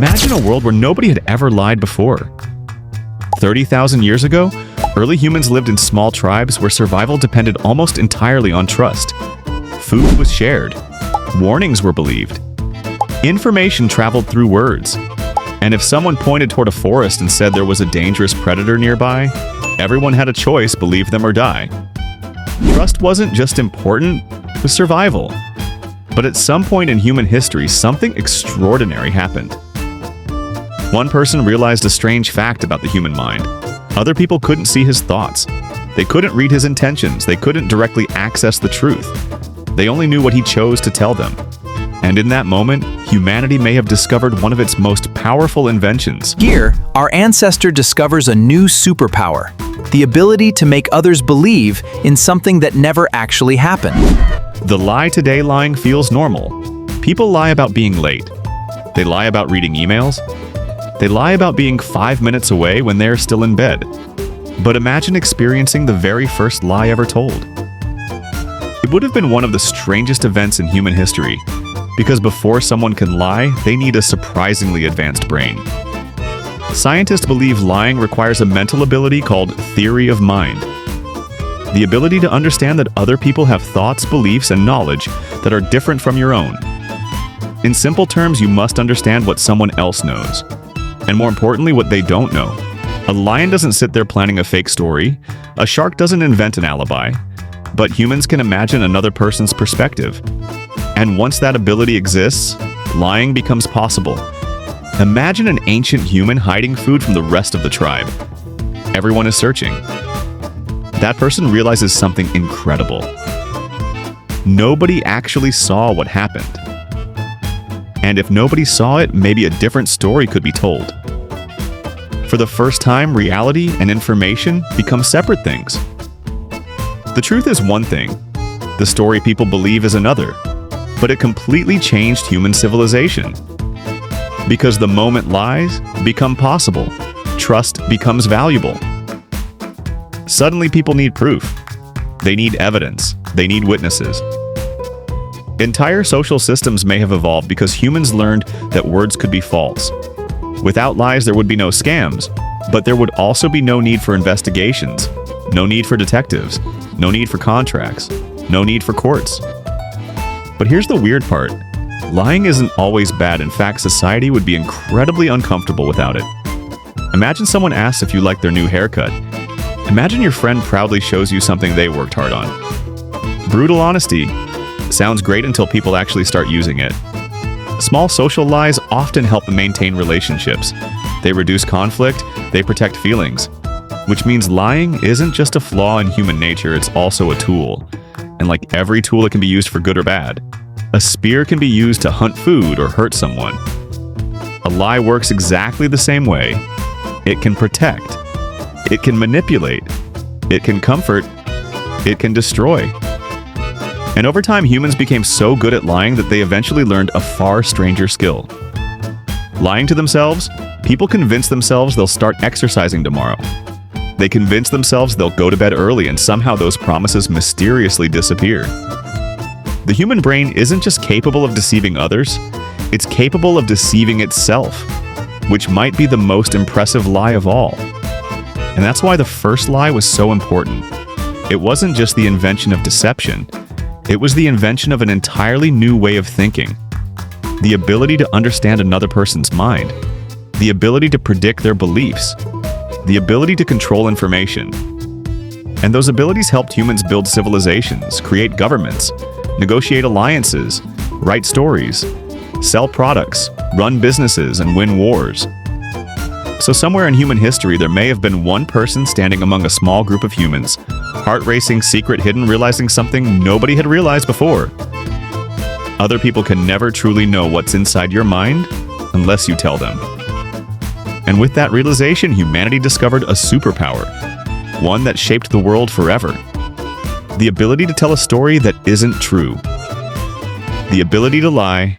Imagine a world where nobody had ever lied before. 30,000 years ago, early humans lived in small tribes where survival depended almost entirely on trust. Food was shared. Warnings were believed. Information traveled through words. And if someone pointed toward a forest and said there was a dangerous predator nearby, everyone had a choice: believe them or die. Trust wasn't just important, it was survival. But at some point in human history, something extraordinary happened. One person realized a strange fact about the human mind. Other people couldn't see his thoughts. They couldn't read his intentions. They couldn't directly access the truth. They only knew what he chose to tell them. And in that moment, humanity may have discovered one of its most powerful inventions. Here, our ancestor discovers a new superpower, the ability to make others believe in something that never actually happened. The lie today lying feels normal. People lie about being late. They lie about reading emails. They lie about being 5 minutes away when they're still in bed. But imagine experiencing the very first lie ever told. It would have been one of the strangest events in human history, because before someone can lie, they need a surprisingly advanced brain. Scientists believe lying requires a mental ability called theory of mind. The ability to understand that other people have thoughts, beliefs, and knowledge that are different from your own. In simple terms, you must understand what someone else knows, and more importantly, what they don't know. A lion doesn't sit there planning a fake story. A shark doesn't invent an alibi. But humans can imagine another person's perspective. And once that ability exists, lying becomes possible. Imagine an ancient human hiding food from the rest of the tribe. Everyone is searching. That person realizes something incredible. Nobody actually saw what happened. And if nobody saw it, maybe a different story could be told. For the first time, reality and information become separate things. The truth is one thing. The story people believe is another. But it completely changed human civilization. Because the moment lies become possible, trust becomes valuable. Suddenly people need proof. They need evidence. They need witnesses. Entire social systems may have evolved because humans learned that words could be false. Without lies, there would be no scams, but there would also be no need for investigations, no need for detectives, no need for contracts, no need for courts. But here's the weird part. Lying isn't always bad. In fact, society would be incredibly uncomfortable without it. Imagine someone asks if you like their new haircut. Imagine your friend proudly shows you something they worked hard on. Brutal honesty sounds great until people actually start using it. Small social lies often help maintain relationships. They reduce conflict, they protect feelings. Which means lying isn't just a flaw in human nature, it's also a tool. And like every tool, it can be used for good or bad. A spear can be used to hunt food or hurt someone. A lie works exactly the same way. It can protect. It can manipulate. It can comfort. It can destroy. And over time, humans became so good at lying that they eventually learned a far stranger skill. Lying to themselves, people convince themselves they'll start exercising tomorrow. They convince themselves they'll go to bed early, and somehow those promises mysteriously disappear. The human brain isn't just capable of deceiving others, it's capable of deceiving itself, which might be the most impressive lie of all. And that's why the first lie was so important. It wasn't just the invention of deception, it was the invention of an entirely new way of thinking. The ability to understand another person's mind, the ability to predict their beliefs, the ability to control information. And those abilities helped humans build civilizations, create governments, negotiate alliances, write stories, sell products, run businesses, and win wars. So somewhere in human history, there may have been one person standing among a small group of humans, heart racing, secret hidden, realizing something nobody had realized before. Other people can never truly know what's inside your mind unless you tell them. And with that realization, humanity discovered a superpower, one that shaped the world forever. The ability to tell a story that isn't true. The ability to lie